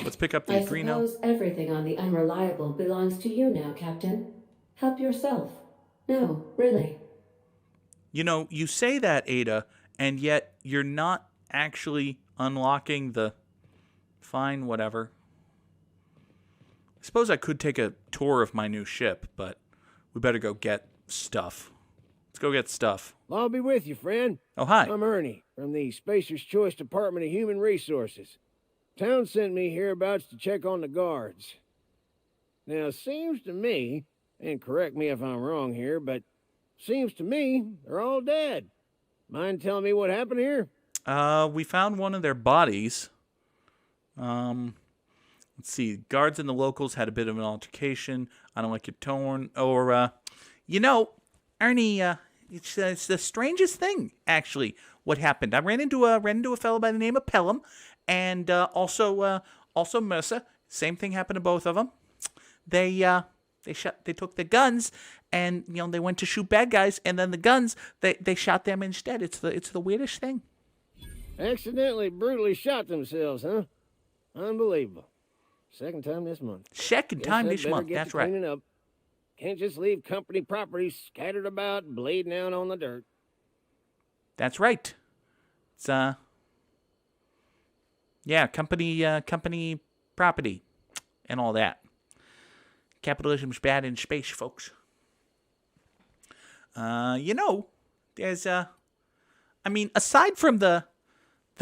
Let's pick up the I Adreno. suppose everything on the Unreliable belongs to you now, Captain. Help yourself. No, really. You know, you say that, Ada, and yet you're not actually unlocking the... Fine, whatever. I suppose I could take a tour of my new ship, but we better go get stuff. Let's go get stuff. I'll be with you, friend. Oh, hi. I'm Ernie, from the Spacer's Choice Department of Human Resources. Town sent me hereabouts to check on the guards. Now, it seems to me, and correct me if I'm wrong here, but seems to me they're all dead. Mind telling me what happened here? We found one of their bodies. Let's see. Guards and the locals had a bit of an altercation. I don't like your tone. Or, you know, Ernie, it's the strangest thing, actually, what happened. I ran into a fellow by the name of Pelham, and also Mercer. Same thing happened to both of them. They took their guns, and they went to shoot bad guys, and then the guns they shot them instead. It's the weirdest thing. Accidentally, brutally shot themselves, huh? Unbelievable. Second time this month. Second time this month. Get That's to right. cleaning up. Can't just leave company property scattered about, bleeding out on the dirt. That's right. It's yeah, company property and all that. Capitalism's bad in space, folks. There's I mean, aside from the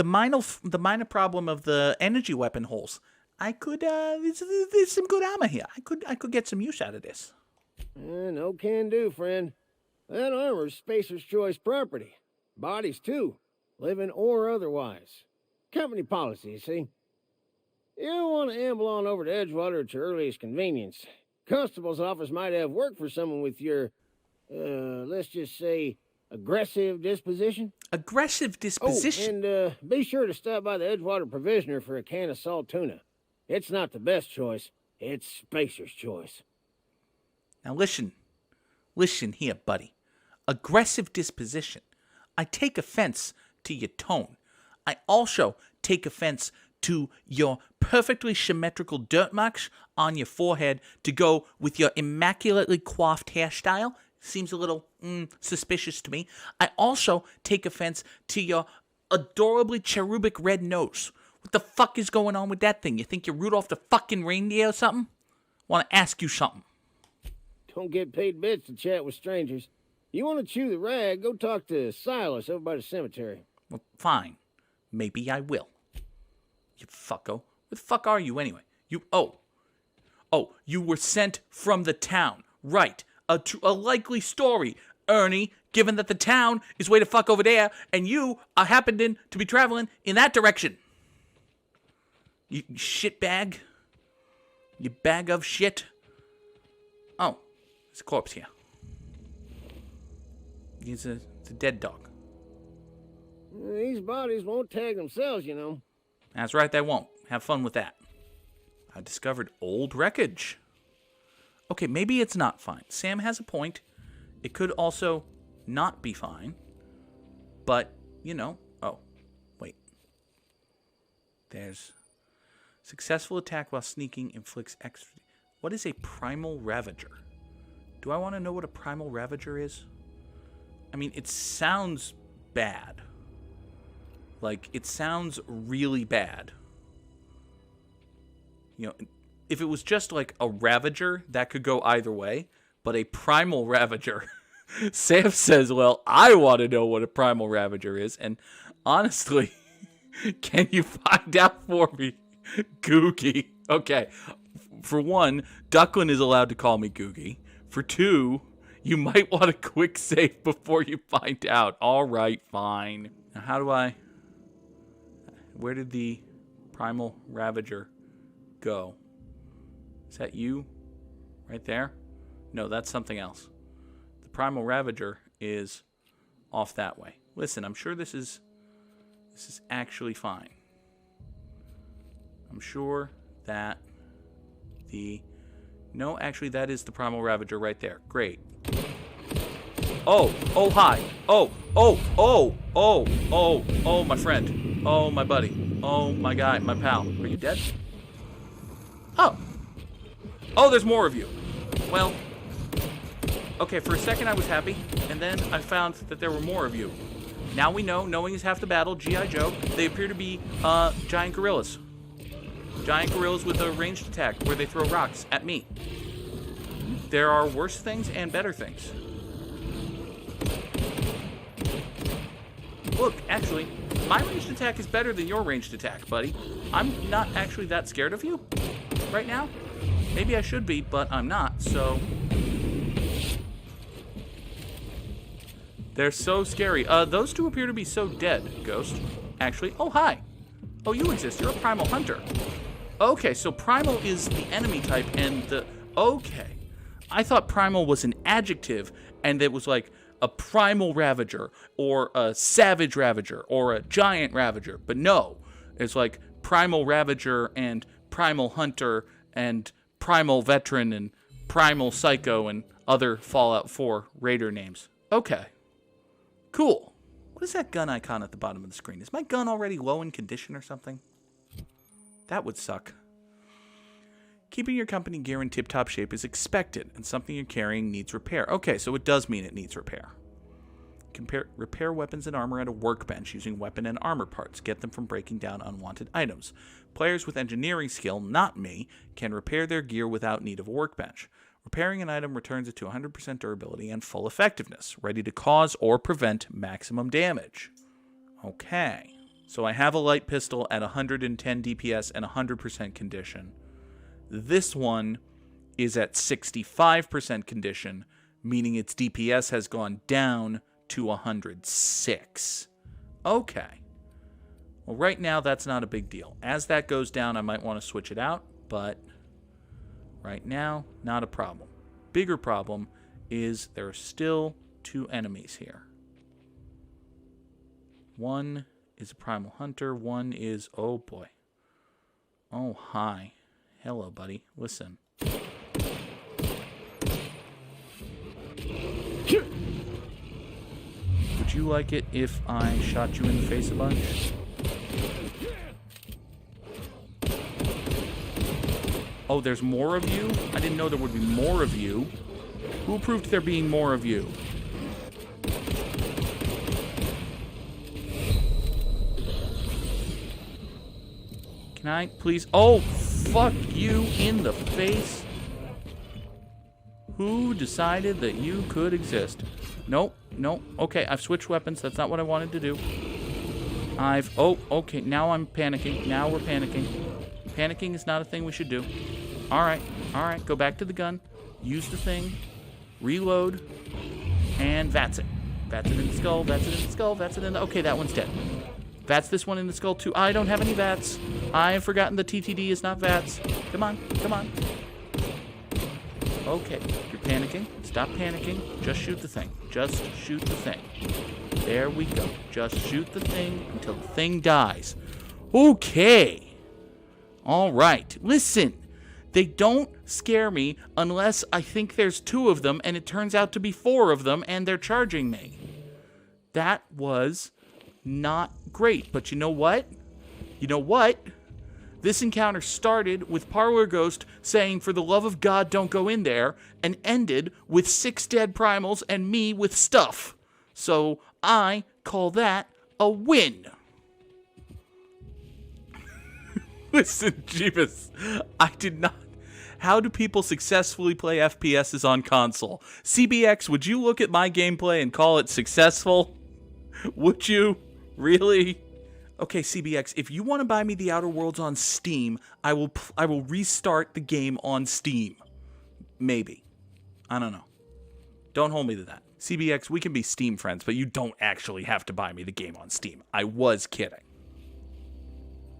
minor problem of the energy weapon holes, I could there's some good armor here. I could get some use out of this. No can do, friend. That armor's Spacer's Choice property. Bodies, too. Living or otherwise. Company policy, you see. You don't want to amble on over to Edgewater at your earliest convenience. Constable's office might have work for someone with your, let's just say, aggressive disposition. Aggressive disposition? Oh, and be sure to stop by the Edgewater Provisioner for a can of salt tuna. It's not the best choice. It's Spacer's Choice. Now listen here, buddy. Aggressive disposition. I take offense to your tone. I also take offense to your perfectly symmetrical dirt marks on your forehead to go with your immaculately coiffed hairstyle. Seems a little suspicious to me. I also take offense to your adorably cherubic red nose. What the fuck is going on with that thing? You think you're Rudolph the fucking reindeer or something? Want to ask you something. Don't get paid bits to chat with strangers. You want to chew the rag, go talk to Silas over by the cemetery. Well, fine. Maybe I will. You fucko. Where the fuck are you anyway? You were sent from the town. Right. A likely story, Ernie, given that the town is way to fuck over there, and you are happening to be traveling in that direction. You shitbag. You bag of shit. Oh, there's a corpse here. It's a dead dog. These bodies won't tag themselves, you know. That's right, they won't. Have fun with that. I discovered old wreckage. Okay, maybe it's not fine. Sam has a point. It could also not be fine. But, oh, wait. There's successful attack while sneaking inflicts extra... What is a primal ravager? Do I want to know what a primal ravager is? I mean, it sounds bad. Like, it sounds really bad. If it was just like a ravager, that could go either way. But a primal ravager... Sam says, well, I want to know what a primal ravager is. And honestly, can you find out for me? Googie. Okay. For one, Ducklin is allowed to call me Googie. For two, you might want a quick save before you find out. All right, fine. Now, how do I... Where did the primal ravager go? Is that you? Right there? No, that's something else. The primal ravager is off that way. Listen, I'm sure this is actually fine. I'm sure that no, actually that is the primal ravager right there. Great. Oh, hi. Oh, my friend. Oh, my buddy. Oh, my guy, my pal. Are you dead? Oh. Oh, there's more of you. Well, okay, for a second I was happy, and then I found that there were more of you. Now we know, knowing is half the battle, G.I. Joe, they appear to be giant gorillas. Giant gorillas with a ranged attack where they throw rocks at me. There are worse things and better things. Look, actually, my ranged attack is better than your ranged attack, buddy. I'm not actually that scared of you right now. Maybe I should be, but I'm not, so... They're so scary. Those two appear to be so dead, Ghost. Actually, oh, hi. Oh, you exist. You're a primal hunter. Okay, so primal is the enemy type, and the... Okay. I thought primal was an adjective, and it was like a primal ravager, or a savage ravager, or a giant ravager. But no, it's like primal ravager, and primal hunter, and primal veteran, and primal psycho, and other Fallout 4 raider names. Okay. Cool. What is that gun icon at the bottom of the screen? Is my gun already low in condition or something? That would suck. Keeping your company gear in tip-top shape is expected, and something you're carrying needs repair. Okay, so it does mean it needs repair. Repair weapons and armor at a workbench using weapon and armor parts. Get them from breaking down unwanted items. Players with engineering skill, not me, can repair their gear without need of a workbench. Repairing an item returns it to 100% durability and full effectiveness, ready to cause or prevent maximum damage. Okay, so I have a light pistol at 110 DPS and 100% condition. This one is at 65% condition, meaning its DPS has gone down to 106. Okay. Well, right now, that's not a big deal. As that goes down, I might want to switch it out, but right now, not a problem. Bigger problem is there are still two enemies here. One is a primal hunter. One is... Oh, boy. Oh, hi. Hello, buddy. Listen. Would you like it if I shot you in the face a bunch? Oh, there's more of you? I didn't know there would be more of you. Who approved there being more of you? Can I please... Oh, fuck you in the face. Who decided that you could exist? Nope, nope. Okay, I've switched weapons. That's not what I wanted to do. Oh, okay, now I'm panicking. Now we're panicking. Panicking is not a thing we should do. Alright, go back to the gun. Use the thing. Reload. And that's it. That's it in the skull, that's it in the skull, that's it in the... Okay, that one's dead. That's this one in the skull, too. I don't have any VATS. I have forgotten the TTD is not VATS. Come on, come on. Okay, you're panicking. Stop panicking. Just shoot the thing. Just shoot the thing. There we go. Just shoot the thing until the thing dies. Okay. All right. Listen. They don't scare me unless I think there's two of them and it turns out to be four of them and they're charging me. That was not great. But you know what? You know what? This encounter started with Parlor Ghost saying, for the love of God, don't go in there, and ended with 6 dead primals and me with stuff. So I call that a win. Listen, Jeebus, I did not... How do people successfully play FPSs on console? CBX, would you look at my gameplay and call it successful? Would you? Really? Okay, CBX, if you want to buy me The Outer Worlds on Steam, I will restart the game on Steam. Maybe. I don't know. Don't hold me to that. CBX, we can be Steam friends, but you don't actually have to buy me the game on Steam. I was kidding.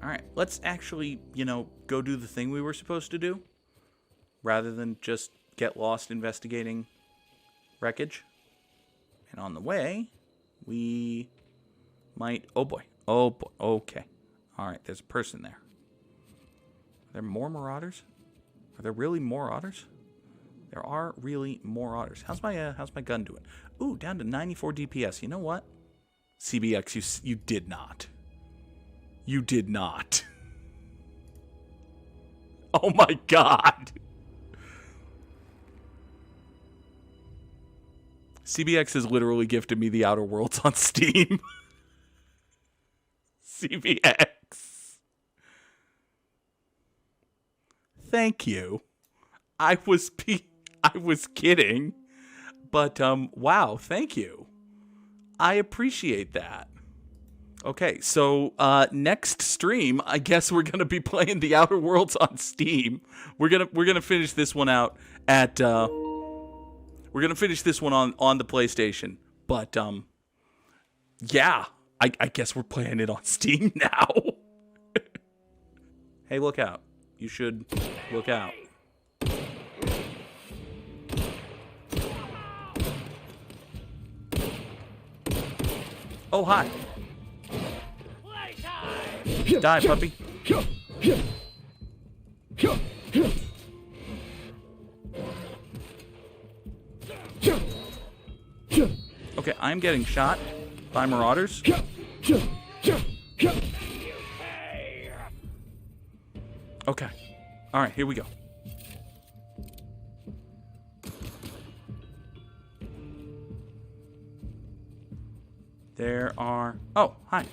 Alright, let's actually, go do the thing we were supposed to do, rather than just get lost investigating wreckage. And on the way, we might... Oh boy. Oh boy. Okay. Alright, there's a person there. Are there more marauders? Are there really more otters? There are really more otters. How's my gun doing? Ooh, down to 94 DPS. You know what? CBX, you did not. You did not. Oh my god. CBX has literally gifted me the Outer Worlds on Steam. CBX. Thank you. I was kidding. But wow, thank you. I appreciate that. Okay, so next stream, I guess we're gonna be playing the Outer Worlds on Steam. We're gonna finish this one out at we're gonna finish this one on the PlayStation. But yeah, I guess we're playing it on Steam now. Hey, look out! You should look out. Oh hi. Die, puppy. Okay, I'm getting shot by marauders. Okay. Alright, here we go. There are... Oh, hi.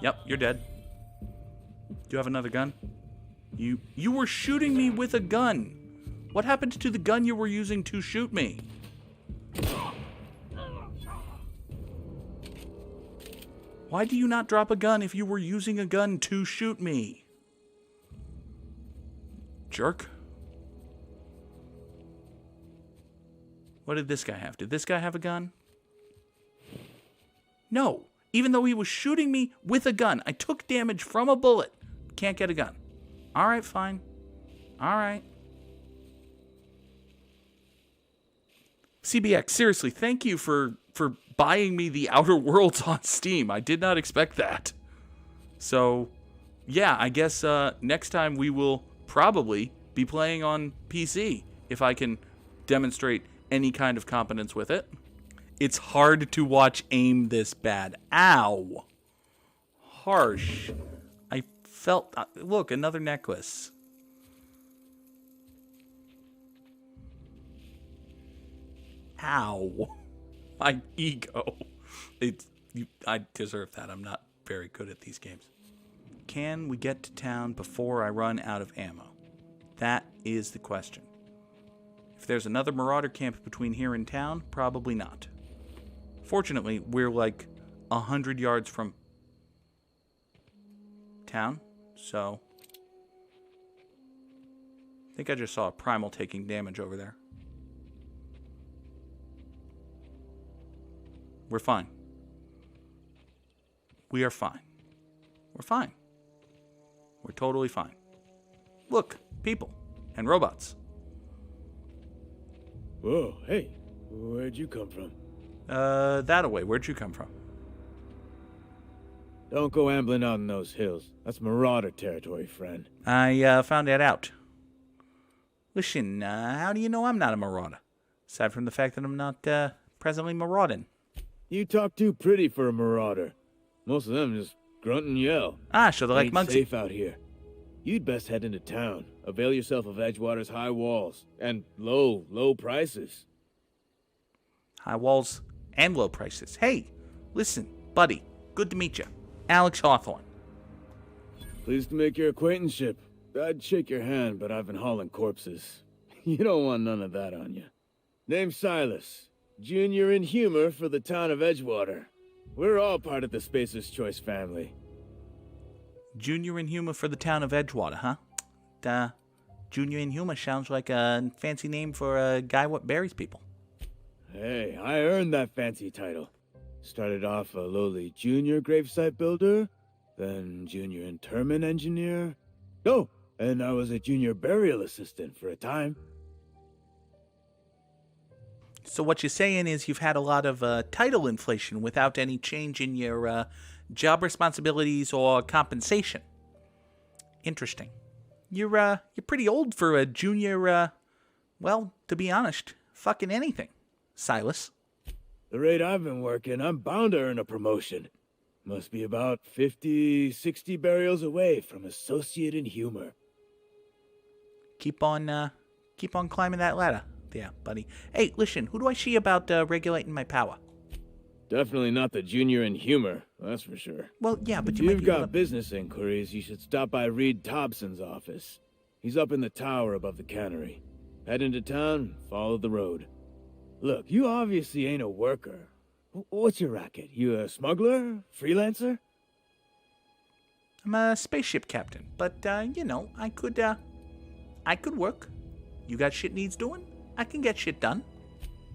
Yep, you're dead. Do you have another gun? You were shooting me with a gun. What happened to the gun you were using to shoot me? Why do you not drop a gun if you were using a gun to shoot me? Jerk. What did this guy have? Did this guy have a gun? No. Even though he was shooting me with a gun, I took damage from a bullet. Can't get a gun. Alright, fine. Alright. CBX, seriously, thank you for buying me the Outer Worlds on Steam. I did not expect that. So, yeah, I guess next time we will probably be playing on PC, if I can demonstrate any kind of competence with it. It's hard to watch aim this bad. Ow. Harsh. I felt... look, another necklace. Ow. My ego. I deserve that. I'm not very good at these games. Can we get to town before I run out of ammo? That is the question. If there's another marauder camp between here and town, probably not. Fortunately, we're like 100 yards from town, so I think I just saw a primal taking damage over there. We're fine. We are fine. We're fine. We're totally fine. Look, people and robots. Whoa, hey, where'd you come from? That-a-way. Where'd you come from? Don't go ambling out in those hills. That's marauder territory, friend. I found that out. Listen, how do you know I'm not a marauder? Aside from the fact that I'm not presently marauding. You talk too pretty for a marauder. Most of them just grunt and yell. Ah, so they're like Ain't monks. safe out here. You'd best head into town. Avail yourself of Edgewater's high walls and low prices. High walls and low prices. Hey, listen, buddy. Good to meet you. Alex Hawthorne. Pleased to make your acquaintanceship. I'd shake your hand, but I've been hauling corpses. You don't want none of that on you. Name's Silas. Junior in humor for the town of Edgewater. We're all part of the Spacer's Choice family. Junior in humor for the town of Edgewater, huh? Junior in humor sounds like a fancy name for a guy what buries people. Hey, I earned that fancy title. Started off a lowly junior gravesite builder, then junior interment engineer. Oh, and I was a junior burial assistant for a time. So what you're saying is you've had a lot of title inflation without any change in your job responsibilities or compensation. Interesting. You're pretty old for a junior, well, to be honest, fucking anything, Silas. The rate I've been working, I'm bound to earn a promotion. Must be about 50, 60 burials away from associated humor. Keep on climbing that ladder. Yeah, buddy. Hey, listen, who do I see about regulating my power? Definitely not the junior in humor, that's for sure. Well, yeah, but If you might you've be able got to... business inquiries, you should stop by Reed Thompson's office. He's up in the tower above the cannery. Head into town, follow the road. Look, you obviously ain't a worker. What's your racket? You a smuggler? Freelancer? I'm a spaceship captain, but, you know, I could work. You got shit needs doing? I can get shit done.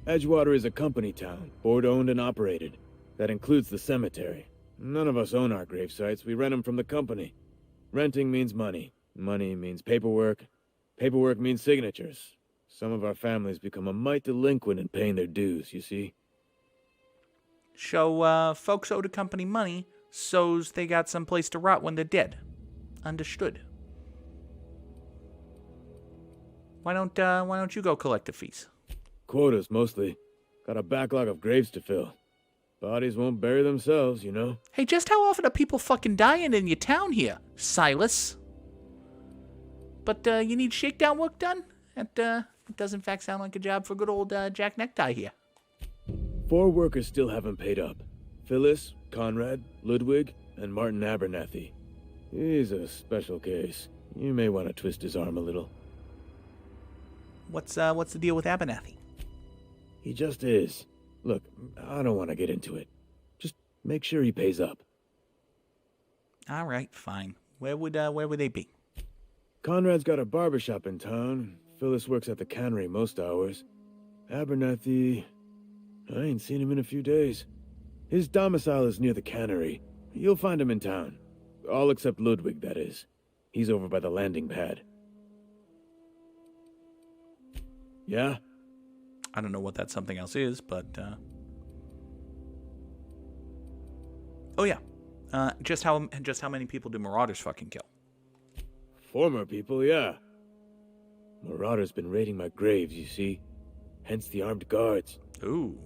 Edgewater is a company town, board-owned and operated. That includes the cemetery. None of us own our grave sites, we rent them from the company. Renting means money. Money means paperwork. Paperwork means signatures. Some of our families become a mite delinquent in paying their dues, you see? So, folks owe the company money, so's they got some place to rot when they're dead. Understood. Why don't you go collect the fees? Quotas, mostly. Got a backlog of graves to fill. Bodies won't bury themselves, you know? Hey, just how often are people fucking dying in your town here, Silas? But, you need shakedown work done? That, it does in fact sound like a job for good old, Jack Necktie here. 4 workers still haven't paid up. Phyllis, Conrad, Ludwig, and Martin Abernathy. He's a special case. You may want to twist his arm a little. What's the deal with Abernathy? He just is. Look, I don't want to get into it. Just make sure he pays up. All right, fine. Where would they be? Conrad's got a barbershop in town. Phyllis works at the cannery most hours. Abernathy... I ain't seen him in a few days. His domicile is near the cannery. You'll find him in town. All except Ludwig, that is. He's over by the landing pad. Yeah? I don't know what that something else is, but, Oh, yeah. Just how many people do marauders fucking kill? Former people, yeah. Marauders been raiding my graves, you see. Hence the armed guards. Ooh.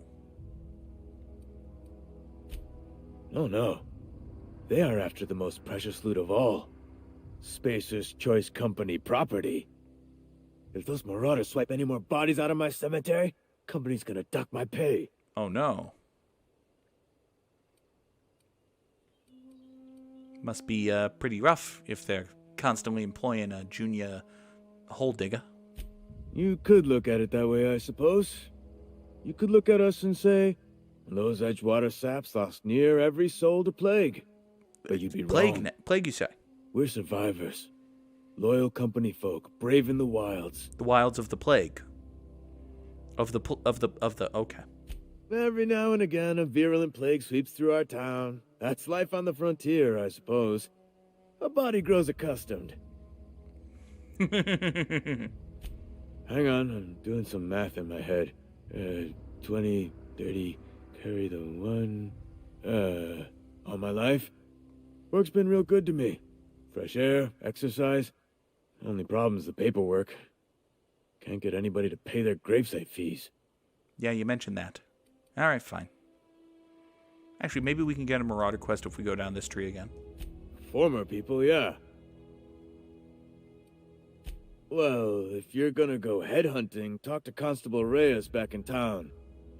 Oh no. They are after the most precious loot of all. Spacer's Choice Company property. If those marauders swipe any more bodies out of my cemetery, company's gonna duck my pay. Oh no. Must be pretty rough if they're constantly employing a junior hole digger. You could look at it that way, I suppose. You could look at us and say, those Edgewater saps lost near every soul to plague. But you'd be wrong. Plague, you say? We're survivors. Loyal company folk, brave in the wilds. The wilds of the plague. Okay. Every now and again, a virulent plague sweeps through our town. That's life on the frontier, I suppose. A body grows accustomed. Hang on, I'm doing some math in my head. 20, 30, carry the 1. All my life? Work's been real good to me. Fresh air, exercise. Only problem's the paperwork. Can't get anybody to pay their gravesite fees. Yeah, you mentioned that. All right, fine. Actually, maybe we can get a marauder quest if we go down this tree again. Former people, yeah. Well, if you're gonna go headhunting, talk to Constable Reyes back in town.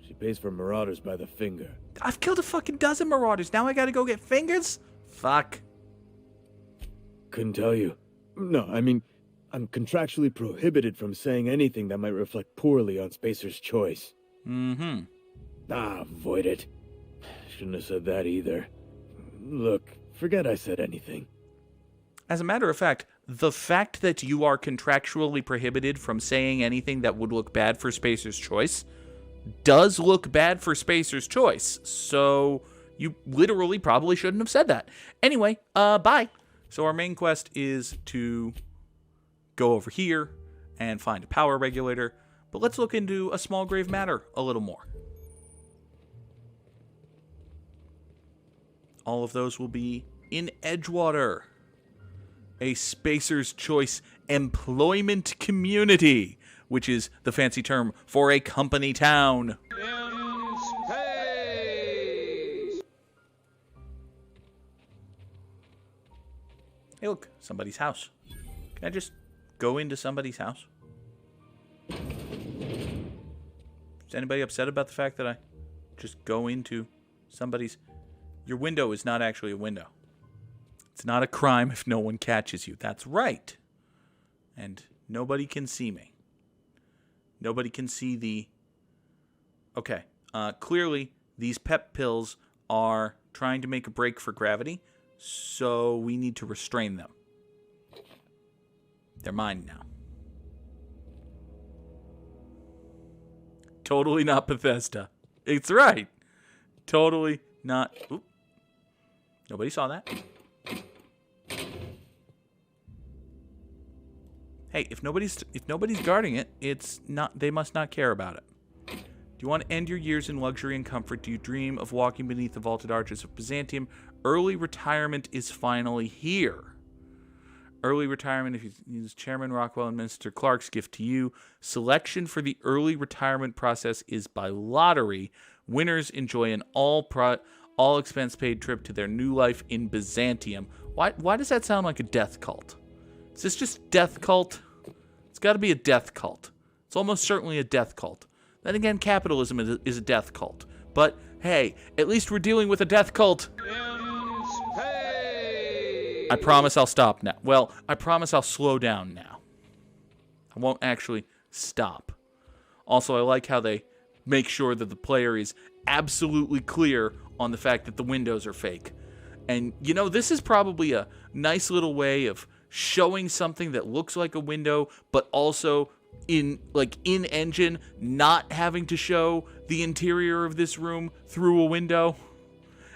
She pays for marauders by the finger. I've killed a fucking dozen marauders. Now I gotta go get fingers? Fuck. Couldn't tell you. No, I mean, I'm contractually prohibited from saying anything that might reflect poorly on Spacer's Choice. Mm-hmm. Avoid it. Shouldn't have said that either. Look, forget I said anything. As a matter of fact, the fact that you are contractually prohibited from saying anything that would look bad for Spacer's Choice does look bad for Spacer's Choice. So you literally probably shouldn't have said that. Anyway, bye. So our main quest is to go over here and find a power regulator. But let's look into a small grave matter a little more. All of those will be in Edgewater, a Spacer's Choice employment community, which is the fancy term for a company town. In space! Hey, look, somebody's house. Can I just go into somebody's house? Is anybody upset about the fact that I just go into somebody's... Your window is not actually a window. It's not a crime if no one catches you. That's right. And nobody can see me. Nobody can see the... Okay. Clearly, these pep pills are trying to make a break for gravity, so we need to restrain them. They're mine now. Totally not Bethesda. It's right. Totally not... Oop. Nobody saw that. Hey, if nobody's guarding it, it's not. They must not care about it. Do you want to end your years in luxury and comfort? Do you dream of walking beneath the vaulted arches of Byzantium? Early retirement is finally here. Early retirement, if you use Chairman Rockwell and Minister Clark's gift to you. Selection for the early retirement process is by lottery. Winners enjoy an all expense paid trip to their new life in Byzantium. Why does that sound like a death cult? Is this just death cult? It's got to be a death cult. It's almost certainly a death cult. Then again, capitalism is a death cult. But hey, at least we're dealing with a death cult. I promise I'll stop now. Well, I promise I'll slow down now. I won't actually stop. Also, I like how they make sure that the player is absolutely clear on the fact that the windows are fake. And, you know, this is probably a nice little way of showing something that looks like a window, but also in engine not having to show the interior of this room through a window.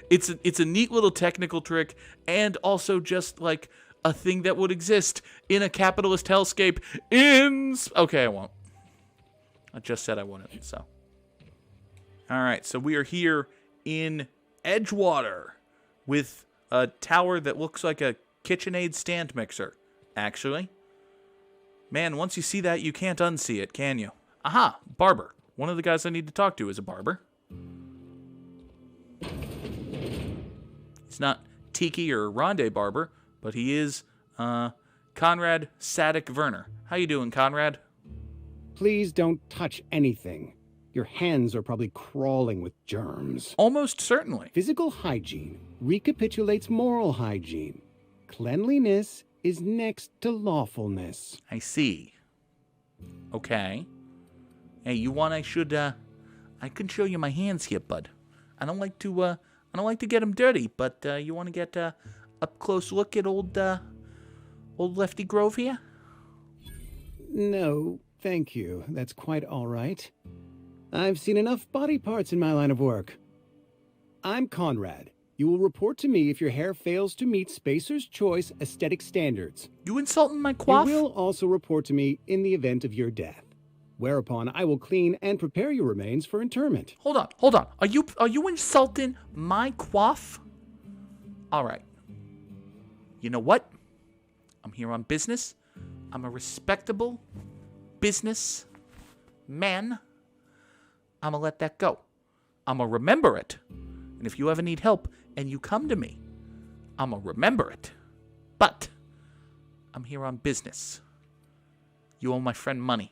It's a neat little technical trick, and also just like a thing that would exist in a capitalist hellscape okay, I won't. I just said I wouldn't, so. Alright, so we are here in Edgewater with a tower that looks like a KitchenAid stand mixer, actually. Man, once you see that, you can't unsee it, can you? Aha, barber. One of the guys I need to talk to is a barber. He's not Tiki or Ronde Barber, but he is Conrad Sadek Werner. How you doing, Conrad? Please don't touch anything. Your hands are probably crawling with germs. Almost certainly. Physical hygiene recapitulates moral hygiene. Cleanliness is next to lawfulness. I see. Okay. Hey, you want I can show you my hands here, bud. I don't like to get them dirty, but you want to get up close look at old Lefty Grove here? No, thank you. That's quite all right. I've seen enough body parts in my line of work. I'm Conrad. You will report to me if your hair fails to meet Spacer's Choice aesthetic standards. You insulting my coif? You will also report to me in the event of your death, whereupon I will clean and prepare your remains for interment. Hold on. Are you insulting my coif? All right. You know what? I'm here on business. I'm a respectable business man. I'm gonna let that go. I'm gonna remember it. And if you ever need help and you come to me, I'm gonna remember it. But I'm here on business. You owe my friend money.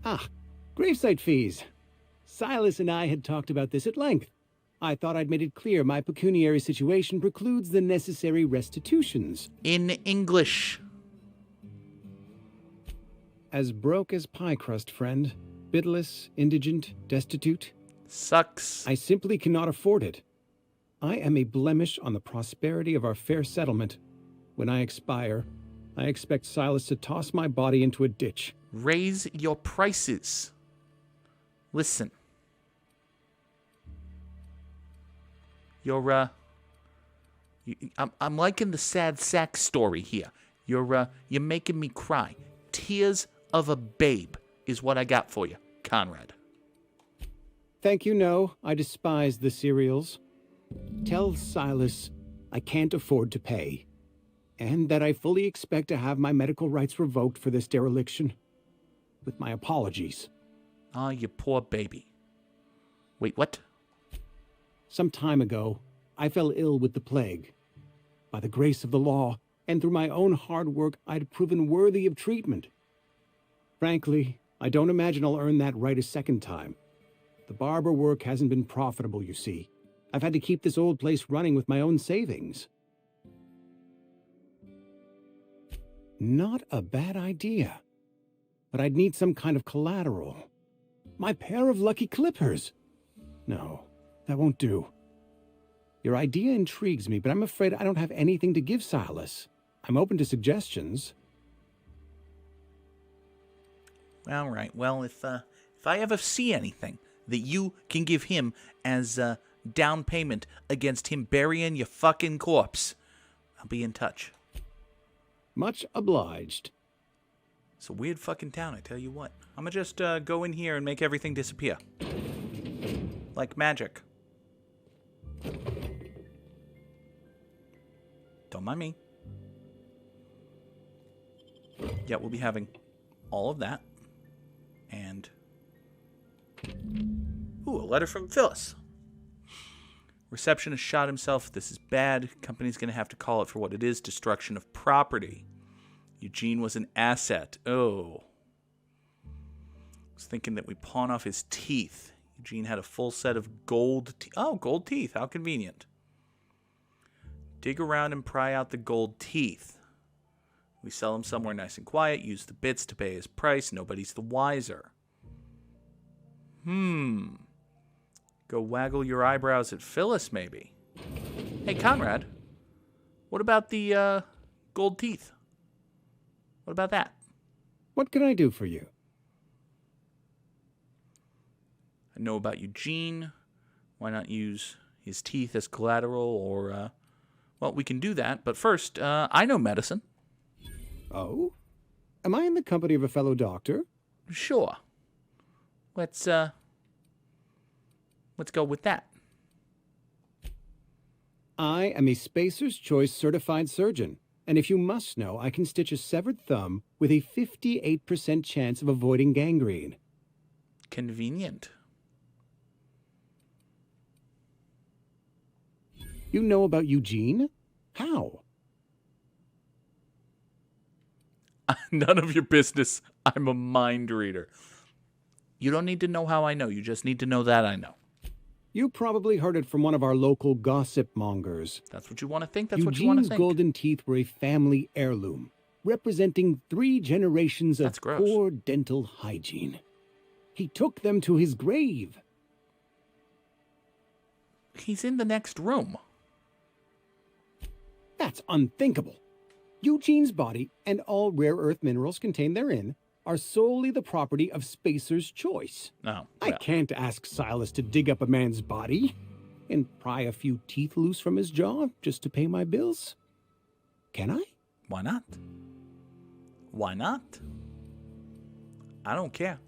Ah, gravesite fees. Silas and I had talked about this at length. I thought I'd made it clear my pecuniary situation precludes the necessary restitutions. In English. As broke as pie crust, friend. Bitless, indigent, destitute. Sucks. I simply cannot afford it. I am a blemish on the prosperity of our fair settlement. When I expire, I expect Silas to toss my body into a ditch. Raise your prices. Listen. I'm liking the sad sack story here. You're making me cry. Tears of a babe is what I got for you, Conrad. Thank you, no. I despise the cereals. Tell Silas I can't afford to pay, and that I fully expect to have my medical rights revoked for this dereliction. With my apologies. Ah, you poor baby. Wait, what? Some time ago, I fell ill with the plague. By the grace of the law, and through my own hard work, I'd proven worthy of treatment. Frankly, I don't imagine I'll earn that right a second time. The barber work hasn't been profitable, you see. I've had to keep this old place running with my own savings. Not a bad idea. But I'd need some kind of collateral. My pair of lucky clippers. No, that won't do. Your idea intrigues me, but I'm afraid I don't have anything to give Silas. I'm open to suggestions. All right. Well, if I ever see anything that you can give him as down payment against him burying your fucking corpse, I'll be in touch. Much obliged. It's a weird fucking town, I tell you what. I'm gonna just go in here and make everything disappear. Like magic. Don't mind me. Yeah, we'll be having all of that. And... ooh, a letter from Phyllis. Receptionist shot himself. This is bad. Company's gonna have to call it for what it is. Destruction of property. Eugene was an asset. Oh. I was thinking that we pawn off his teeth. Eugene had a full set of gold teeth. Oh, gold teeth. How convenient. Dig around and pry out the gold teeth. We sell him somewhere nice and quiet. Use the bits to pay his price. Nobody's the wiser. Go waggle your eyebrows at Phyllis, maybe. Hey, Conrad. What about the gold teeth? What about that? What can I do for you? I know about Eugene. Why not use his teeth as collateral? Or, well, we can do that. But first, I know medicine. Oh? Am I in the company of a fellow doctor? Sure. Let's go with that. I am a Spacer's Choice certified surgeon. And if you must know, I can stitch a severed thumb with a 58% chance of avoiding gangrene. Convenient. You know about Eugene? How? None of your business. I'm a mind reader. You don't need to know how I know. You just need to know that I know. You probably heard it from one of our local gossip mongers. That's what you want to think. That's what you want to Eugene's think. golden teeth were a family heirloom, representing 3 generations of That's gross. poor dental hygiene. He took them to his grave. He's in the next room. That's unthinkable. Eugene's body and all rare earth minerals contained therein are solely the property of Spacer's Choice. Oh, I well. can't ask Silas to dig up a man's body and pry a few teeth loose from his jaw just to pay my bills. Can I? Why not? Why not? I don't care.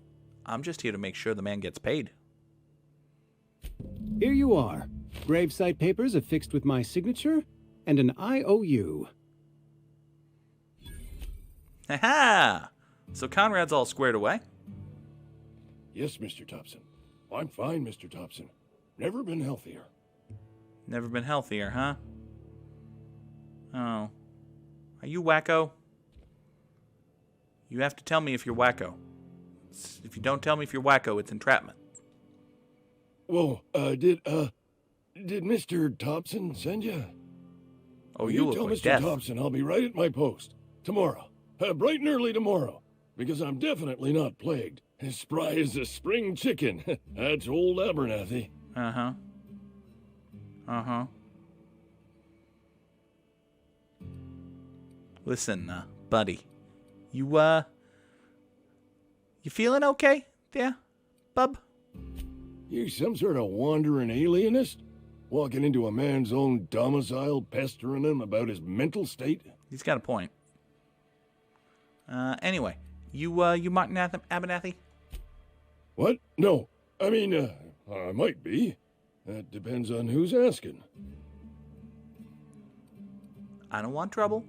I'm just here to make sure the man gets paid. Here you are. Gravesite papers affixed with my signature and an IOU. Ha-ha! So Conrad's all squared away? Yes, Mr. Thompson. I'm fine, Mr. Thompson. Never been healthier. Never been healthier, huh? Oh. Are you wacko? You have to tell me if you're wacko. If you don't tell me if you're wacko, it's entrapment. Whoa, did Mr. Thompson send you? Oh, you look tell like Mr. death. Thompson I'll be right at my post. Tomorrow. Bright and early tomorrow. Because I'm definitely not plagued. As spry as a spring chicken. That's old Abernathy. Uh-huh. Uh-huh. Listen, buddy. You feeling okay there, bub? You some sort of wandering alienist? Walking into a man's own domicile, pestering him about his mental state? He's got a point. Anyway, you Martin Abernathy? What? No. I mean, I might be. That depends on who's asking. I don't want trouble.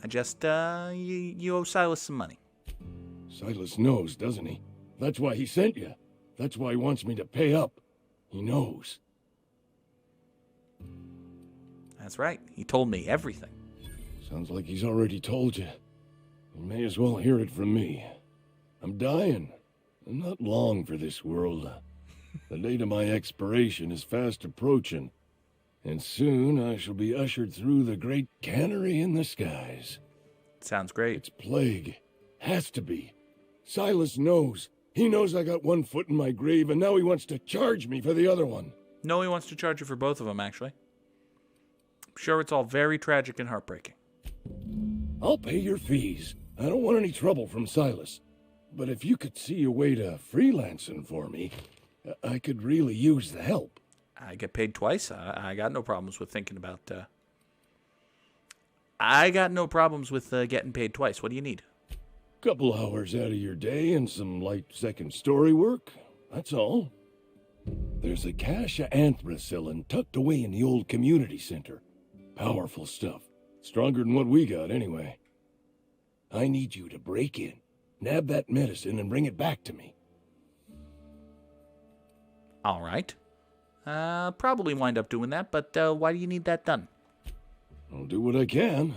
I just, you owe Silas some money. Silas knows, doesn't he? That's why he sent you. That's why he wants me to pay up. He knows. That's right. He told me everything. Sounds like he's already told you. You may as well hear it from me. I'm dying. I'm not long for this world. The date of my expiration is fast approaching, and soon I shall be ushered through the great cannery in the skies. Sounds great. It's plague. Has to be. Silas knows. He knows I got one foot in my grave, and now he wants to charge me for the other one. No, he wants to charge you for both of them, actually. I'm sure it's all very tragic and heartbreaking. I'll pay your fees. I don't want any trouble from Silas. But if you could see a way to freelancing for me, I could really use the help. I get paid twice. I got no problems with thinking about... I got no problems with getting paid twice. What do you need? Couple hours out of your day and some light second story work. That's all. There's a cache of anthracillin tucked away in the old community center. Powerful stuff. Stronger than what we got, anyway. I need you to break in, nab that medicine, and bring it back to me. All right. Probably wind up doing that, but why do you need that done? I'll do what I can.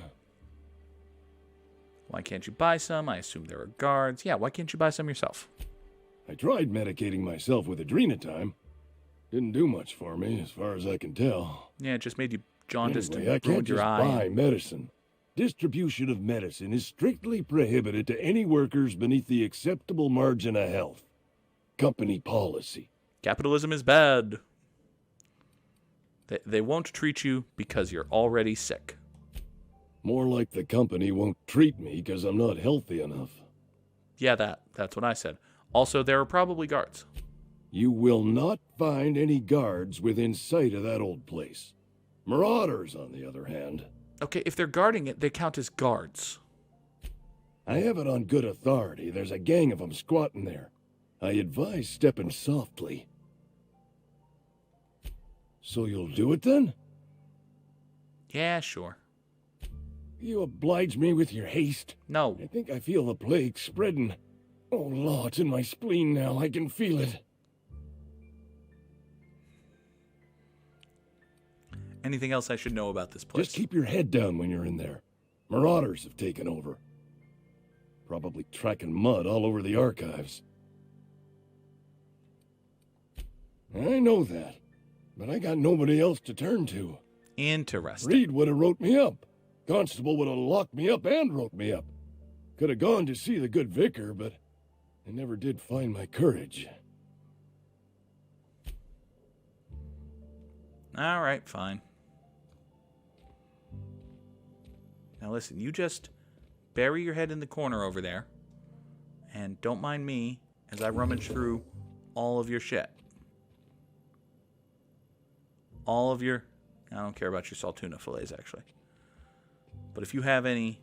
Why can't you buy some? I assume there are guards. Yeah, why can't you buy some yourself? I tried medicating myself with adrenatime. Didn't do much for me, as far as I can tell. Yeah, it just made you jaundiced Anyway, I and can't ruined your just eye. buy medicine. Distribution of medicine is strictly prohibited to any workers beneath the acceptable margin of health. Company policy. Capitalism is bad. They won't treat you because you're already sick. More like the company won't treat me because I'm not healthy enough. Yeah, that's what I said. Also, there are probably guards. You will not find any guards within sight of that old place. Marauders, on the other hand. Okay, if they're guarding it, they count as guards. I have it on good authority. There's a gang of them squatting there. I advise stepping softly. So you'll do it then? Yeah, sure. You oblige me with your haste. No. I think I feel the plague spreading. Oh, Law, it's in my spleen now. I can feel it. Anything else I should know about this place? Just keep your head down when you're in there. Marauders have taken over. Probably tracking mud all over the archives. I know that, but I got nobody else to turn to. Interesting. Reed would have wrote me up. Constable would have locked me up and wrote me up. Could have gone to see the good vicar, but I never did find my courage. All right, fine. Now listen, you just bury your head in the corner over there, and don't mind me as I rummage through all of your shit. All of your... I don't care about your saltuna fillets, actually. But if you have any,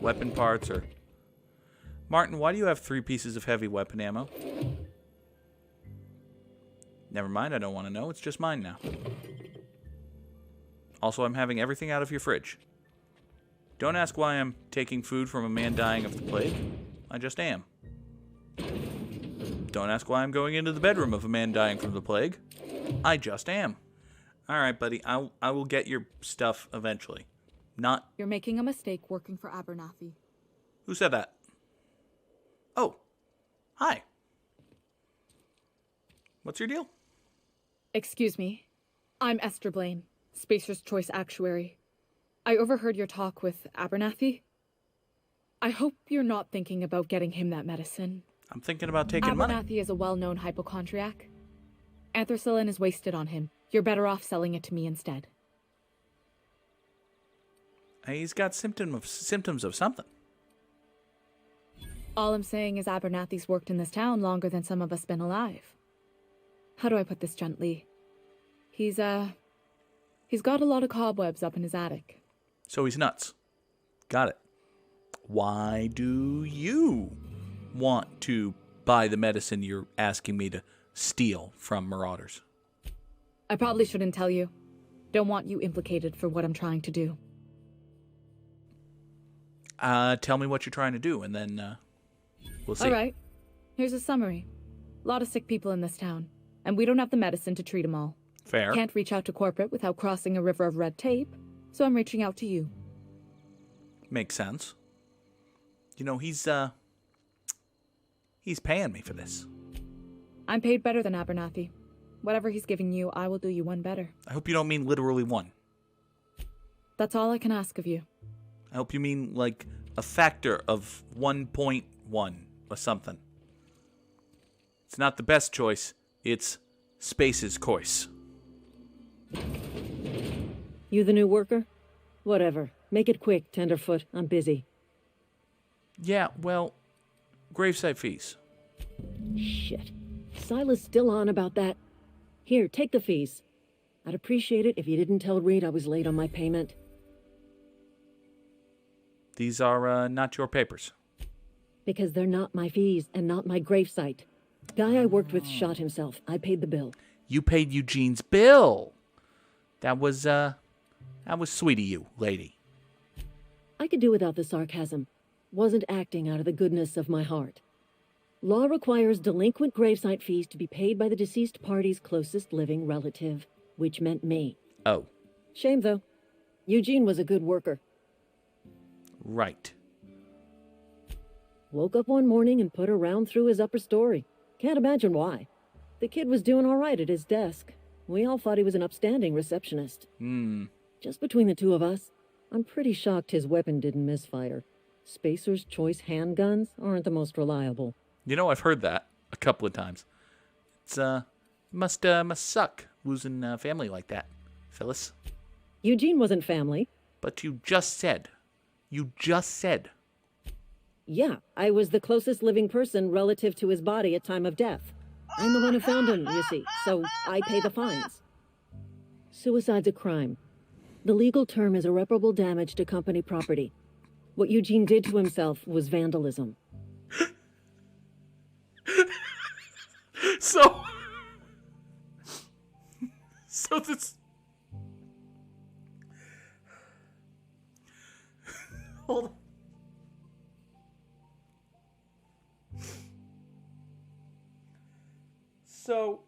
weapon parts or... Martin, why do you have 3 pieces of heavy weapon ammo? Never mind, I don't want to know. It's just mine now. Also, I'm having everything out of your fridge. Don't ask why I'm taking food from a man dying of the plague. I just am. Don't ask why I'm going into the bedroom of a man dying from the plague. I just am. All right, buddy. I will get your stuff eventually. Not... You're making a mistake working for Abernathy. Who said that? Oh. Hi. What's your deal? Excuse me. I'm Esther Blaine, Spacer's Choice Actuary. I overheard your talk with Abernathy. I hope you're not thinking about getting him that medicine. I'm thinking about taking money. Abernathy is a well-known hypochondriac. Anthracillin is wasted on him. You're better off selling it to me instead. He's got symptoms of something. All I'm saying is Abernathy's worked in this town longer than some of us been alive. How do I put this gently? He's got a lot of cobwebs up in his attic. So he's nuts. Got it. Why do you want to buy the medicine you're asking me to steal from marauders? I probably shouldn't tell you. Don't want you implicated for what I'm trying to do. Tell me what you're trying to do, and then we'll see. All right. Here's a summary. A lot of sick people in this town, and we don't have the medicine to treat them all. Fair. Can't reach out to corporate without crossing a river of red tape, so I'm reaching out to you. Makes sense. You know, he's paying me for this. I'm paid better than Abernathy. Whatever he's giving you, I will do you one better. I hope you don't mean literally one. That's all I can ask of you. I hope you mean like a factor of 1.1 or something. It's not the best choice. It's Space's choice. You the new worker? Whatever. Make it quick, Tenderfoot. I'm busy. Yeah, well, gravesite fees. Shit. Silas still on about that. Here, take the fees. I'd appreciate it if you didn't tell Reed I was late on my payment. These are not your papers. Because they're not my fees and not my gravesite. Guy I worked with shot himself. I paid the bill. You paid Eugene's bill. That was sweet of you, lady. I could do without the sarcasm. Wasn't acting out of the goodness of my heart. Law requires delinquent gravesite fees to be paid by the deceased party's closest living relative, which meant me. Oh. Shame, though. Eugene was a good worker. Right. Woke up one morning and put a round through his upper story. Can't imagine why. The kid was doing all right at his desk. We all thought he was an upstanding receptionist. Just between the two of us, I'm pretty shocked his weapon didn't misfire. Spacer's Choice handguns aren't the most reliable. You know, I've heard that a couple of times. It's must suck losing family like that, Phyllis. Eugene wasn't family. But you just said. Yeah, I was the closest living person relative to his body at time of death. I'm the one who found him, you see, so I pay the fines. Suicide's a crime. The legal term is irreparable damage to company property. What Eugene did to himself was vandalism. So this... Hold on. So,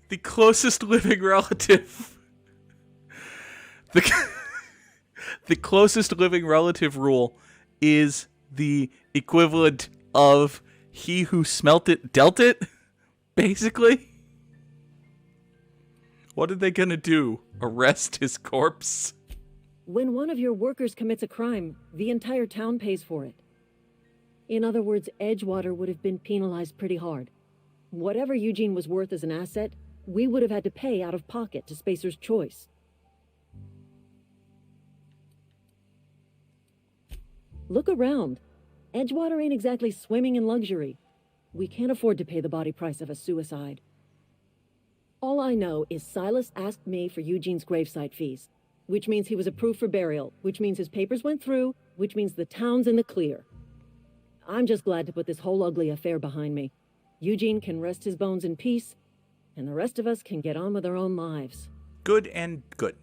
the closest living relative... The closest living relative rule is the equivalent of he who smelt it dealt it, basically. What are they gonna do? Arrest his corpse? When one of your workers commits a crime, the entire town pays for it. In other words, Edgewater would have been penalized pretty hard. Whatever Eugene was worth as an asset, we would have had to pay out of pocket to Spacer's Choice. Look around. Edgewater ain't exactly swimming in luxury. We can't afford to pay the body price of a suicide. All I know is Silas asked me for Eugene's gravesite fees, which means he was approved for burial, which means his papers went through, which means the town's in the clear. I'm just glad to put this whole ugly affair behind me. Eugene can rest his bones in peace, and the rest of us can get on with our own lives. Good and good.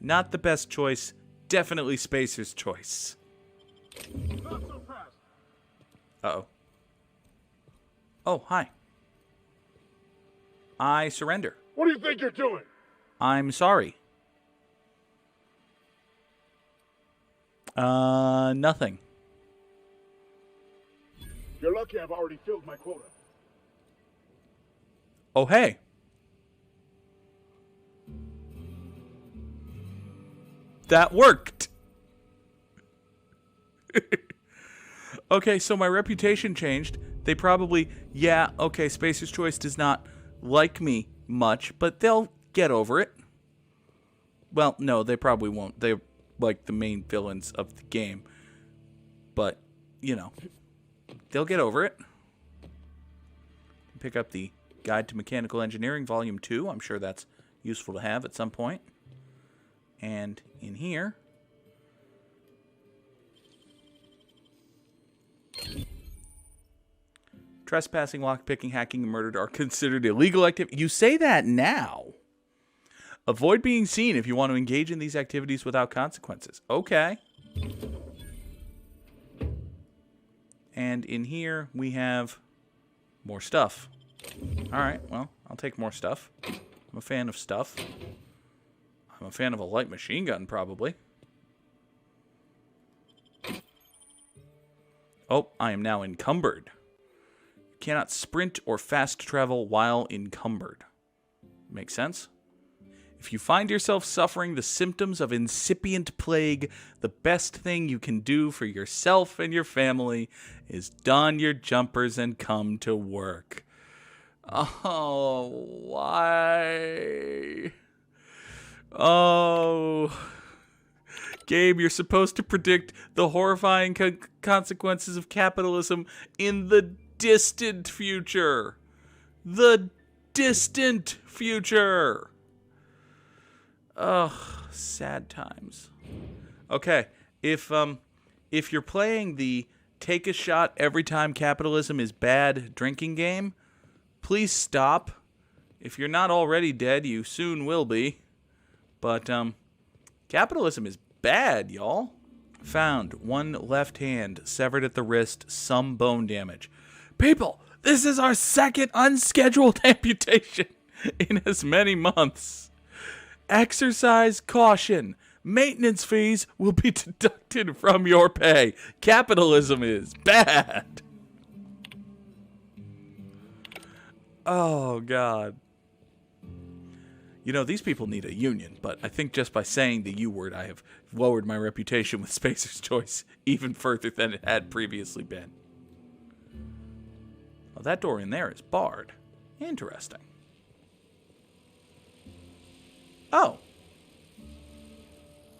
Not the best choice. Definitely Spacer's Choice. Not so fast. Uh-oh. Oh, hi. I surrender. What do you think you're doing? I'm sorry. Nothing. You're lucky I've already filled my quota. Oh, hey. That worked. Okay, so my reputation changed. They probably, yeah, okay, Spacer's Choice does not like me much, but they'll get over it. Well, no, they probably won't. They're like the main villains of the game. But, you know, they'll get over it. Pick up the Guide to Mechanical Engineering, Volume 2. I'm sure that's useful to have at some point. And in here, trespassing, lockpicking, hacking, and murder are considered illegal activity. You say that now. Avoid being seen if you want to engage in these activities without consequences. Okay. And in here, we have more stuff. All right, well, I'll take more stuff. I'm a fan of stuff. I'm a fan of a light machine gun, probably. Oh, I am now encumbered. You cannot sprint or fast travel while encumbered. Make sense? If you find yourself suffering the symptoms of incipient plague, the best thing you can do for yourself and your family is don your jumpers and come to work. Oh, why? Oh, Gabe, you're supposed to predict the horrifying consequences of capitalism in the distant future. The distant future. Ugh, sad times. Okay, if you're playing the take a shot every time capitalism is bad drinking game, please stop. If you're not already dead, you soon will be. But capitalism is bad, y'all. Found 1 left hand severed at the wrist, some bone damage. People, this is our 2nd unscheduled amputation in as many months. Exercise caution. Maintenance fees will be deducted from your pay. Capitalism is bad. Oh, God. You know, these people need a union, but I think just by saying the U word, I have lowered my reputation with Spacer's Choice even further than it had previously been. Well, that door in there is barred. Interesting. Oh.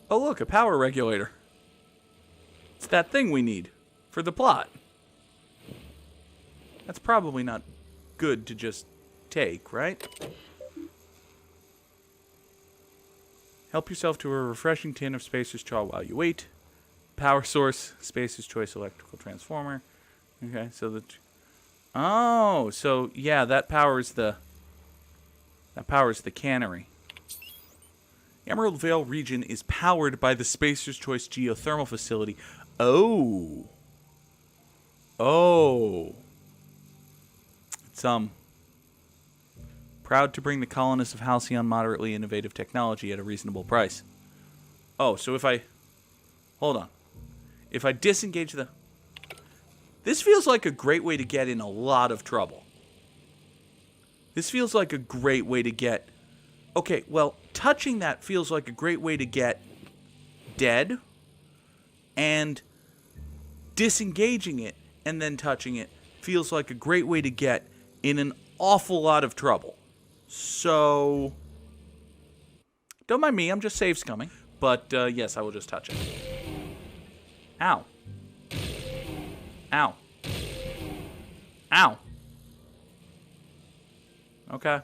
Oh, look, a power regulator. It's that thing we need for the plot. That's probably not good to just take, right? Help yourself to a refreshing tin of Spacer's Chaw while you wait. Power source, Spacer's Choice electrical transformer. Okay, so the... Oh, so yeah, that powers the cannery. Emerald Vale region is powered by the Spacer's Choice geothermal facility. Oh. Oh. It's, proud to bring the colonists of Halcyon moderately innovative technology at a reasonable price. Oh, so if I... Hold on. If I disengage the... This feels like a great way to get in a lot of trouble. This feels like a great way to get... Okay, well, touching that feels like a great way to get dead. And disengaging it and then touching it feels like a great way to get in an awful lot of trouble. So, don't mind me, I'm just save scumming. But, yes, I will just touch it. Ow. Ow. Ow. Okay.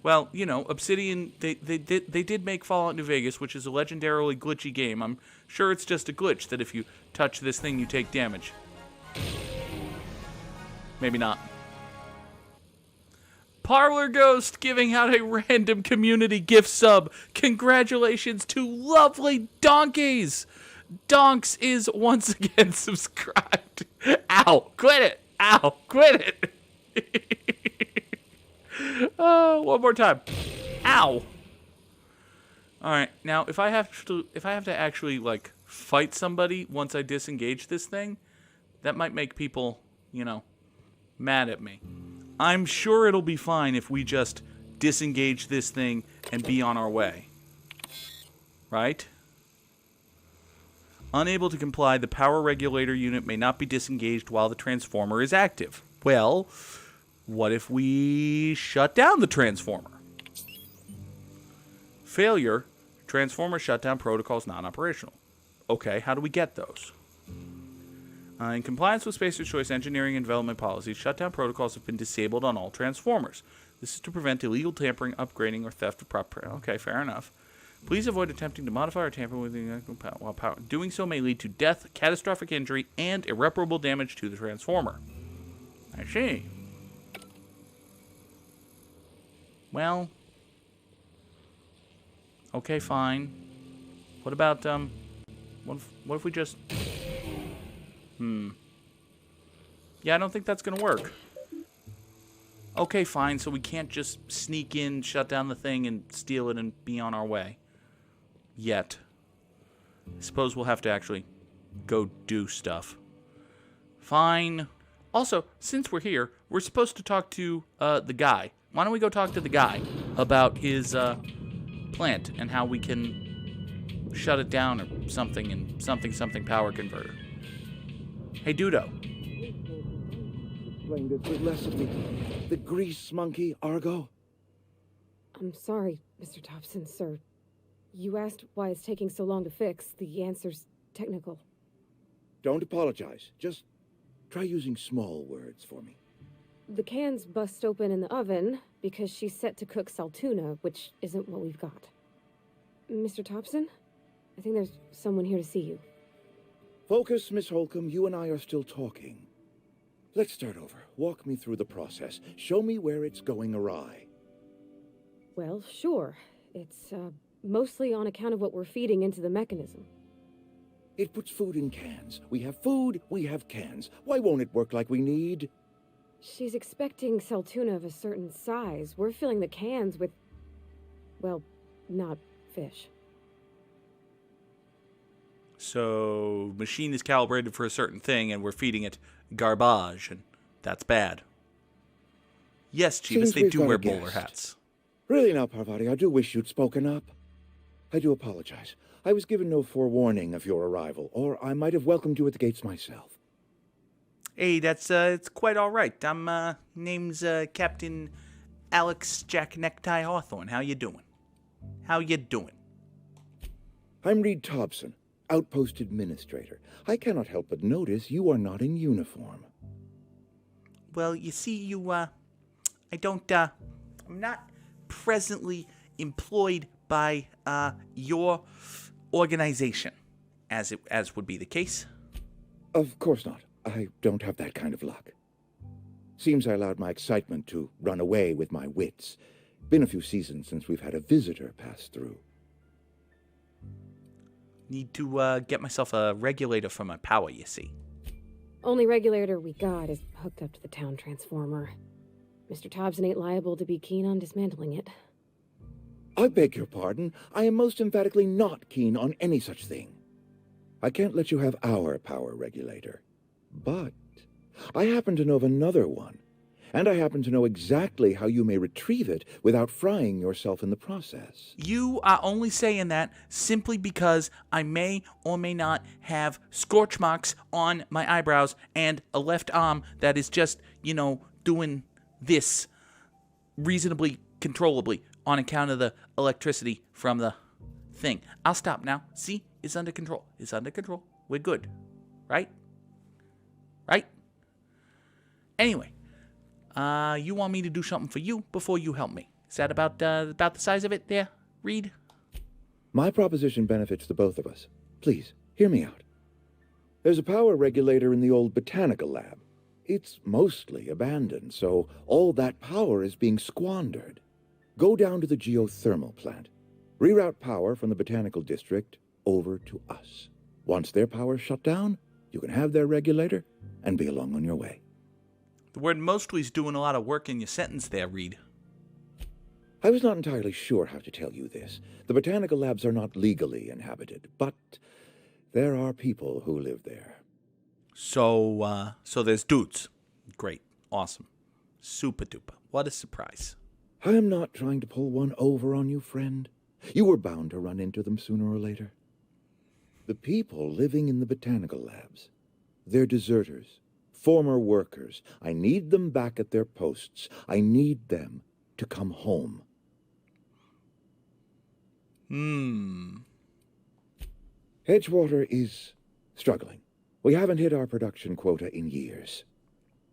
Well, you know, Obsidian, they did make Fallout New Vegas, which is a legendarily glitchy game. I'm sure it's just a glitch that if you touch this thing, you take damage. Maybe not. Parlor Ghost giving out a random community gift sub. Congratulations to lovely donkeys. Donks is once again subscribed. Ow, quit it. Ow, quit it. One more time. Ow. All right. Now, if I have to actually like fight somebody once I disengage this thing, that might make people, you know, mad at me. I'm sure it'll be fine if we just disengage this thing and be on our way. Right? Unable to comply, the power regulator unit may not be disengaged while the transformer is active. Well, what if we shut down the transformer? Failure. Transformer shutdown protocol is non-operational. Okay, how do we get those? In compliance with Spacer's Choice engineering and development policies, shutdown protocols have been disabled on all transformers. This is to prevent illegal tampering, upgrading, or theft of property. Okay, fair enough. Please avoid attempting to modify or tamper with the while power. Doing so may lead to death, catastrophic injury, and irreparable damage to the transformer. I see. Well. Okay, fine. What about, what if we just... Yeah, I don't think that's gonna work. Okay, fine, so we can't just sneak in, shut down the thing, and steal it and be on our way. Yet. I suppose we'll have to actually go do stuff. Fine. Also, since we're here, we're supposed to talk to the guy. Why don't we go talk to the guy about his plant and how we can shut it down or something in something power converter. Hey, Dudo. Explain this with less of me. The grease monkey, Argo? I'm sorry, Mr. Thompson, sir. You asked why it's taking so long to fix. The answer's technical. Don't apologize. Just try using small words for me. The cans bust open in the oven because she's set to cook saltuna, which isn't what we've got. Mr. Thompson? I think there's someone here to see you. Focus, Miss Holcomb. You and I are still talking. Let's start over. Walk me through the process. Show me where it's going awry. Well, sure. It's, mostly on account of what we're feeding into the mechanism. It puts food in cans. We have food, we have cans. Why won't it work like we need? She's expecting saltuna of a certain size. We're filling the cans with, well, not fish. So, machine is calibrated for a certain thing, and we're feeding it garbage, and that's bad. Yes, Jeebus, Seems they we've do got wear a bowler guest. hats. Really now, Parvati, I do wish you'd spoken up. I do apologize. I was given no forewarning of your arrival, or I might have welcomed you at the gates myself. Hey, that's, it's quite all right. Name's, Captain Alexjack Necktie Hawthorne. How you doing? How you doing? I'm Reed Thompson, Outpost Administrator. I cannot help but notice you are not in uniform. Well, you see, I'm not presently employed by, your organization, as would be the case. Of course not. I don't have that kind of luck. Seems I allowed my excitement to run away with my wits. Been a few seasons since we've had a visitor pass through. Need to, get myself a regulator for my power, you see. Only regulator we got is hooked up to the town transformer. Mr. Thompson ain't liable to be keen on dismantling it. I beg your pardon. I am most emphatically not keen on any such thing. I can't let you have our power regulator. But I happen to know of another one, and I happen to know exactly how you may retrieve it without frying yourself in the process. You are only saying that simply because I may or may not have scorch marks on my eyebrows and a left arm that is just, doing this reasonably controllably on account of the electricity from the thing. I'll stop now. See? It's under control. It's under control. We're good. Right? Right? Anyway, you want me to do something for you before you help me. Is that about the size of it there, Reed? My proposition benefits the both of us. Please, hear me out. There's a power regulator in the old botanical lab. It's mostly abandoned, so all that power is being squandered. Go down to the geothermal plant. Reroute power from the botanical district over to us. Once their power's shut down, you can have their regulator and be along on your way. The word mostly's doing a lot of work in your sentence there, Reed. I was not entirely sure how to tell you this. The botanical labs are not legally inhabited, but there are people who live there. So there's dudes. Great. Awesome. Super duper. What a surprise. I am not trying to pull one over on you, friend. You were bound to run into them sooner or later. The people living in the botanical labs, they're deserters, former workers. I need them back at their posts. I need them to come home. Edgewater is struggling. We haven't hit our production quota in years.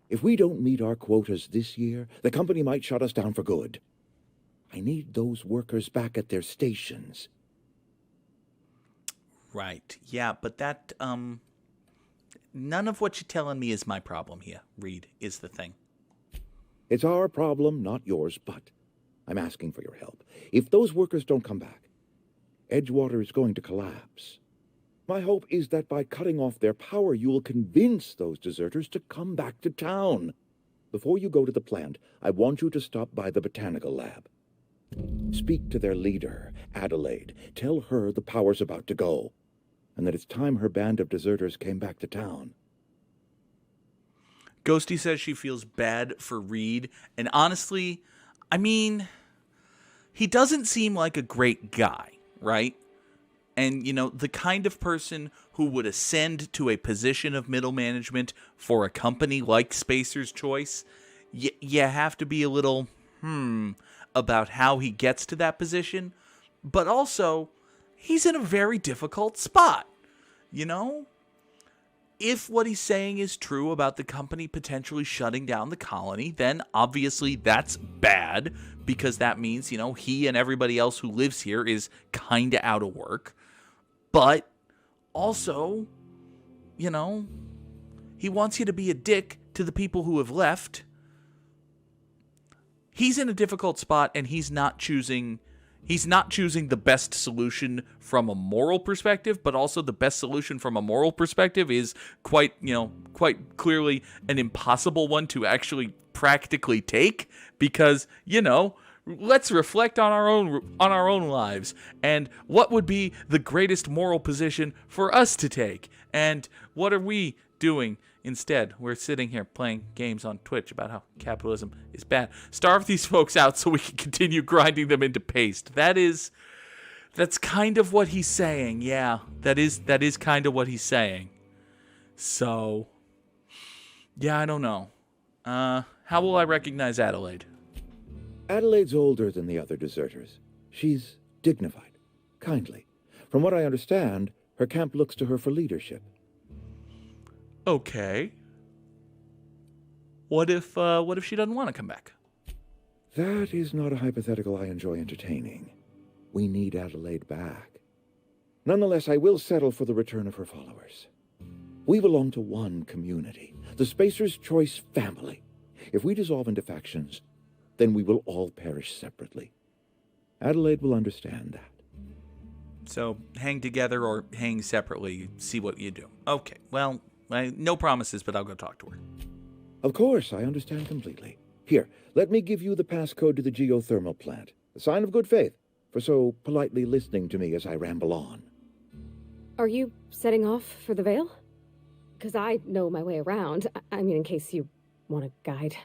If we don't meet our quotas this year, the company might shut us down for good. I need those workers back at their stations. Right. Yeah, but that, none of what you're telling me is my problem here, Reed, is the thing. It's our problem, not yours, but I'm asking for your help. If those workers don't come back, Edgewater is going to collapse. My hope is that by cutting off their power, you will convince those deserters to come back to town. before you go to the plant, I want you to stop by the botanical lab. Speak to their leader, Adelaide. Tell her the power's about to go, and that it's time her band of deserters came back to town. Ghosty says she feels bad for Reed, and honestly, I mean, he doesn't seem like a great guy, right? And, you know, the kind of person who would ascend to a position of middle management for a company like Spacer's Choice, you have to be a little, about how he gets to that position. But also, he's in a very difficult spot, you know? If what he's saying is true about the company potentially shutting down the colony, then obviously that's bad, because that means, you know, he and everybody else who lives here is kind of out of work. But also, you know, he wants you to be a dick to the people who have left. He's in a difficult spot, and he's not choosing the best solution from a moral perspective, but also the best solution from a moral perspective is quite clearly an impossible one to actually practically take, because, you know, let's reflect on our own lives, and what would be the greatest moral position for us to take, and what are we doing instead? We're sitting here playing games on Twitch about how capitalism is bad. Starve these folks out so we can continue grinding them into paste. That's kind of what he's saying. Yeah, that is kind of what he's saying. So, yeah, I don't know. How will I recognize Adelaide? Adelaide's older than the other deserters. She's dignified, kindly. From what I understand, her camp looks to her for leadership. Okay. What if she doesn't want to come back? That is not a hypothetical I enjoy entertaining. We need Adelaide back. Nonetheless, I will settle for the return of her followers. We belong to one community, the Spacer's Choice family. If we dissolve into factions, then we will all perish separately. Adelaide will understand that. So, hang together or hang separately, see what you do. Okay, well, no promises, but I'll go talk to her. Of course, I understand completely. Here, let me give you the passcode to the geothermal plant. A sign of good faith, for so politely listening to me as I ramble on. Are you setting off for the Vale? Because I know my way around. I mean, in case you want a guide.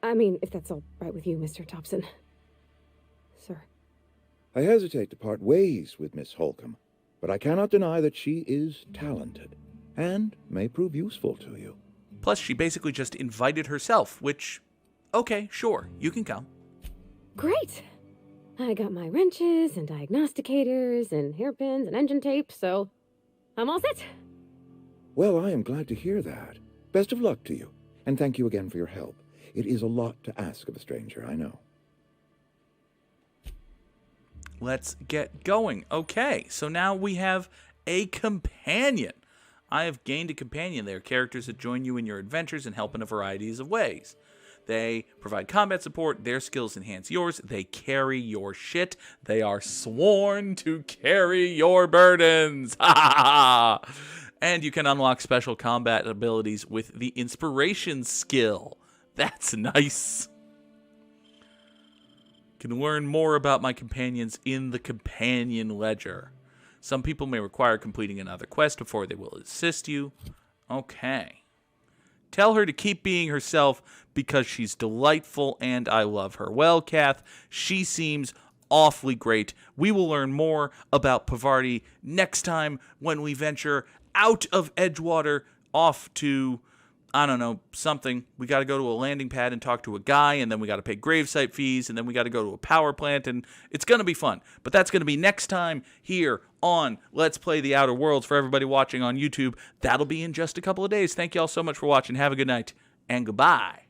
I mean, if that's all right with you, Mr. Thompson. Sir. I hesitate to part ways with Miss Holcomb, but I cannot deny that she is talented, and may prove useful to you. Plus, she basically just invited herself, which, okay, sure, you can come. Great! I got my wrenches and diagnosticators and hairpins and engine tape, so I'm all set. Well, I am glad to hear that. Best of luck to you, and thank you again for your help. It is a lot to ask of a stranger, I know. Let's get going. Okay, so now we have a companion. I have gained a companion. They are characters that join you in your adventures and help in a variety of ways. They provide combat support. Their skills enhance yours. They carry your shit. They are sworn to carry your burdens. Ha ha ha! And you can unlock special combat abilities with the inspiration skill. That's nice. You can learn more about my companions in the companion ledger. Some people may require completing another quest before they will assist you. Okay. Tell her to keep being herself because she's delightful and I love her. Well, Kath, she seems awfully great. We will learn more about Pavarti next time when we venture out of Edgewater off to, I don't know, something. We got to go to a landing pad and talk to a guy, and then we got to pay gravesite fees, and then we got to go to a power plant, and it's going to be fun. But that's going to be next time here on Let's Play the Outer Worlds. For everybody watching on YouTube, that'll be in just a couple of days. Thank you all so much for watching. Have a good night, and goodbye.